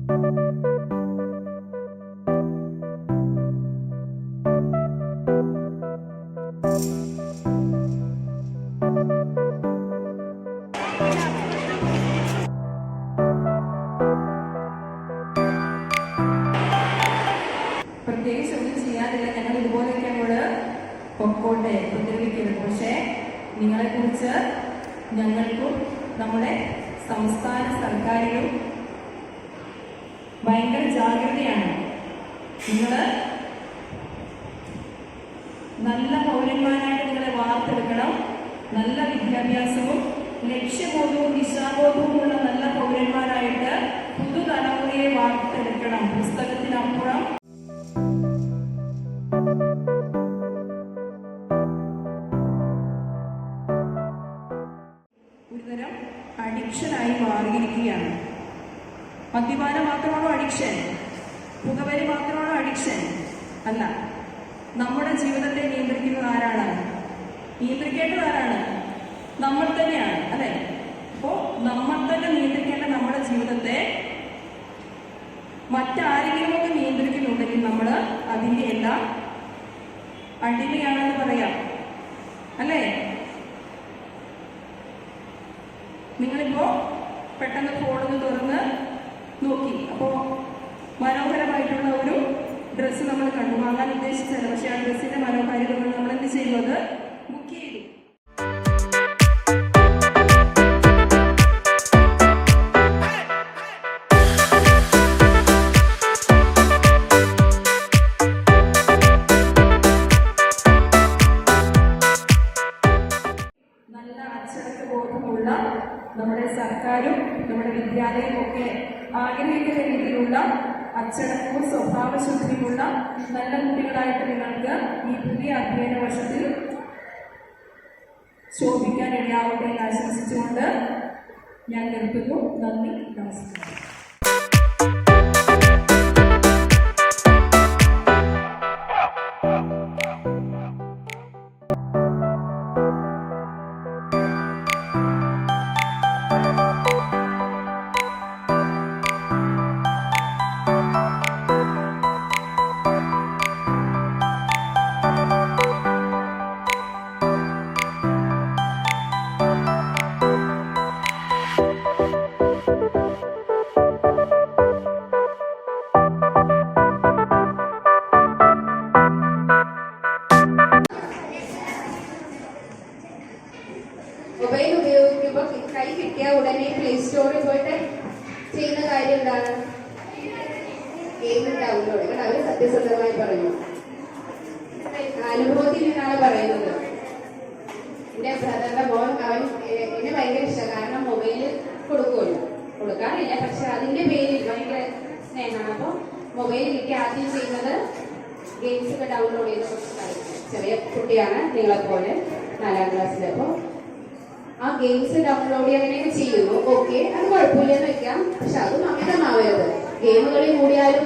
പ്രത്യേകിച്ച് ഒന്നും ചെയ്യാറില്ല. ഞങ്ങൾ ഇതുപോലെയൊക്കെ അങ്ങോട്ട് പൊക്കോട്ടെ, ഉപദ്രവിക്കരുത്. പക്ഷേ നിങ്ങളെക്കുറിച്ച് ഞങ്ങൾക്കും നമ്മുടെ സംസ്ഥാന സർക്കാരിനും ഭയങ്കര ജാഗ്രതയാണ്. നിങ്ങൾ നല്ല പൗരന്മാരായിട്ട് നിങ്ങളെ വാർത്തെടുക്കണം. നല്ല വിദ്യാഭ്യാസവും ലക്ഷ്യബോധവും ദിശാബോധവുമുള്ള നല്ല പൗരന്മാരായിട്ട് പുതുതലമുറയെ വാർത്തെടുക്കണം. പുസ്തകത്തിനപ്പുറം ഒരുതരം അഡിക്ഷനായി മാറിയിരിക്കുകയാണ്. മദ്യപാനം മാത്രമാണോ അഡിക്ഷൻ? പുകവലി മാത്രമാണോ അഡിക്ഷൻ? അല്ല. നമ്മുടെ ജീവിതത്തെ നിയന്ത്രിക്കുന്നത് ആരാണ്? നിയന്ത്രിക്കേണ്ടത് ആരാണ്? നമ്മൾ തന്നെയാണ്, അല്ലെ? അപ്പോ നമ്മൾ തന്നെ നിയന്ത്രിക്കേണ്ട നമ്മുടെ ജീവിതത്തെ മറ്റാരെങ്കിലും ഒക്കെ നിയന്ത്രിക്കുന്നുണ്ടെങ്കിൽ നമ്മൾ അതിന്റെ എല്ലാം അടിമയാണെന്ന് പറയാം, അല്ലേ? നിങ്ങളിപ്പോ പെട്ടെന്ന് ഫോണൊന്ന് തുറന്ന് നോക്കി, അപ്പോ മനോഹരമായിട്ടുള്ള ഒരു ഡ്രസ്സ് നമ്മൾ കണ്ടു, വാങ്ങാൻ ഉദ്ദേശിച്ചത്. പക്ഷെ ആ ഡ്രസ്സിന്റെ മനോഹാരിതകൾ നമ്മൾ എന്ത് ചെയ്തു? അത് ബുക്ക് ചെയ്തു. നല്ല അച്ചടക്ക ബോധമുള്ള നമ്മുടെ സർക്കാരും നമ്മുടെ വിദ്യാലയവും ഒക്കെ ആഗ്രഹിക്കുന്ന രീതിയിലുള്ള അച്ചടക്കവും സ്വഭാവശുദ്ധിയുമുള്ള നല്ല കുട്ടികളായിട്ട് നിങ്ങൾക്ക് ഈ പുതിയ അധ്യയന വർഷത്തിൽ ശോഭിക്കാൻ ഇടയാവട്ടെ എന്ന് ആശംസിച്ചുകൊണ്ട് ഞാൻ നിർത്തുന്നു. നന്ദി, നമസ്കാരം. മൊബൈൽ ഉപയോഗിക്കുമ്പോൾ കൈ കിട്ടിയ ഉടനെ പ്ലേ സ്റ്റോറിൽ പോയിട്ട് ചെയ്യുന്ന കാര്യം എന്താണ്? Game download. കാരണം അവർ സത്യസന്ധമായി പറഞ്ഞു, അനുഭവത്തിൽ നിന്നാണ് പറയുന്നത്. എന്റെ ബ്രദറിന്റെ മോൻ, അവൻ എന്നെ ഭയങ്കര ഇഷ്ടം. കാരണം മൊബൈല് കൊടുക്കാറില്ല, പക്ഷെ അതിന്റെ പേരിൽ ഭയങ്കര സ്നേഹമാണ്. അപ്പൊ മൊബൈൽ കിട്ടി ആദ്യം ചെയ്യുന്നത് ഗെയിംസ് ഒക്കെ ഡൗൺലോഡ് ചെയ്ത് കുറച്ച് കളിക്കും. ചെറിയ കുട്ടിയാണ്, നിങ്ങളെപ്പോലെ 4ാം ക്ലാസ്സിൽ. അപ്പൊ ആ ഗെയിംസ് ഡൗൺലോഡ് ചെയ്യാൻ അങ്ങനെയൊക്കെ ചെയ്യുന്നു. ഓക്കെ, അത് കുഴപ്പമില്ലെന്ന് വെക്കാം. പക്ഷെ അതും അമിതമാവരുത്. ഗെയിമുകളിൽ കൂടിയാലും